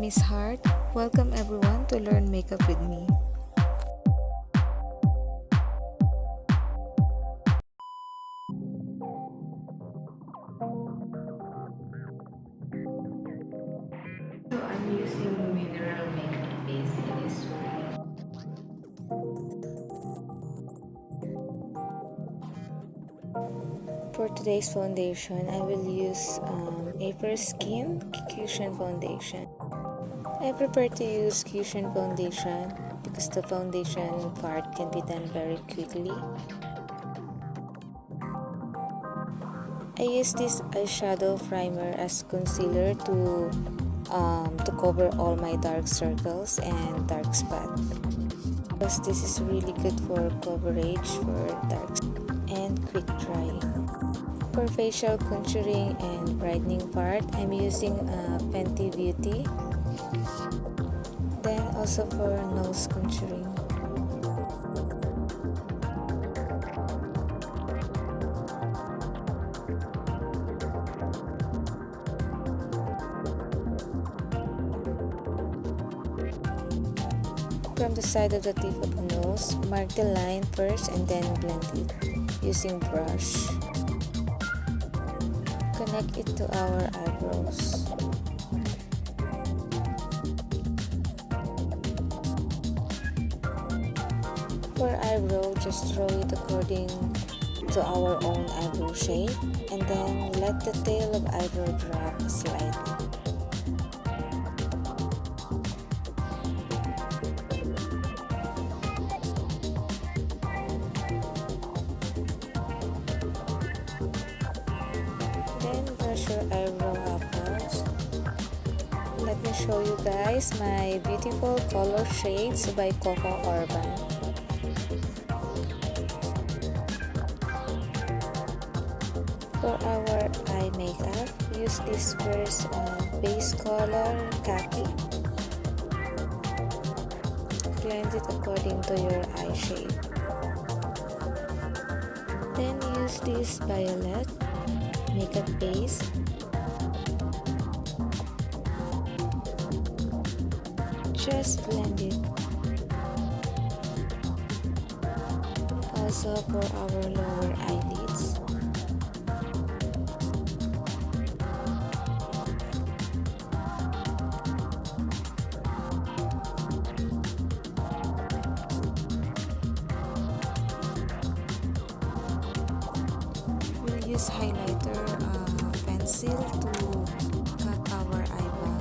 is Heart. Welcome everyone to learn makeup with me. So I'm using mineral makeup base in this spray. For today's foundation, I will use Eyebrow Skin Cushion Foundation. I prefer to use cushion foundation because the foundation part can be done very quickly. I use this eyeshadow primer as concealer to cover all my dark circles and dark spots. Because this is really good for coverage for dark and quick drying. For facial contouring and brightening part, I'm using Fenty Beauty. Then also for nose contouring. From the side of the tip of the nose, mark the line first and then blend it using brush. Connect it to our eyebrows. For eyebrow, just draw it according to our own eyebrow shape and then let the tail of eyebrow drop slightly. Then brush your eyebrow upwards. Let me show you guys my beautiful color shades by Coco Urban. For our eye makeup, use this first base color khaki. Blend it according to your eye shape. Then use this violet makeup base. Just blend it. Also for our lower eyelids. We'll use highlighter pencil to cut our eyebrow.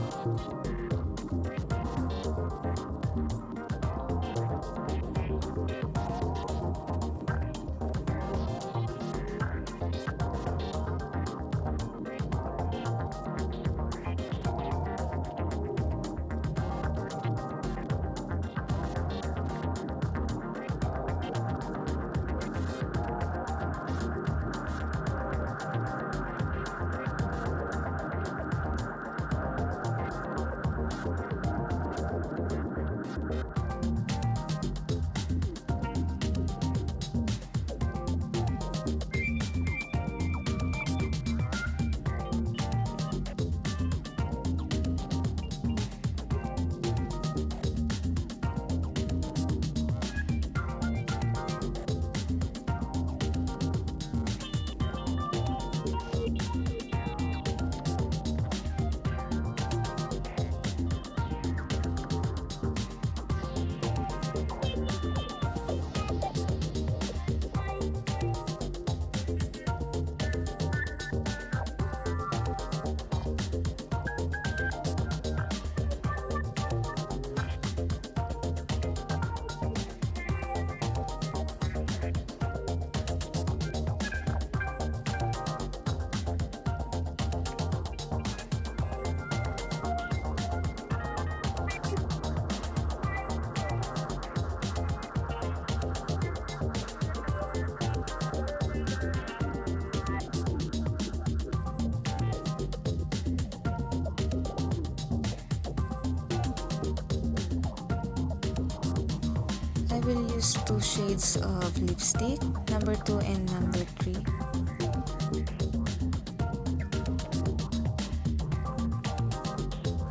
I will use 2 shades of lipstick, number 2 and number 3.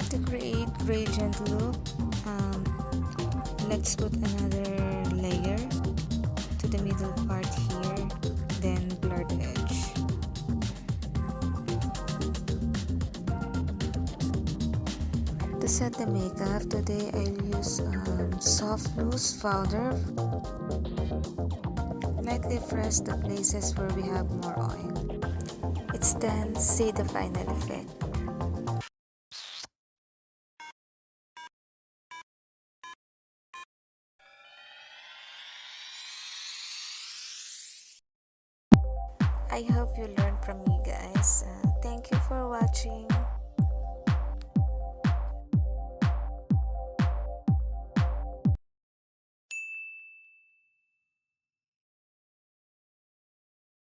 To create gradient look. Let's put another layer to the middle part here, then blur the edge. To set the makeup, today I'll use soft loose powder. Lightly press the places where we have more oil. It's then see the final effect. I hope you learned from me, guys. Thank you for watching.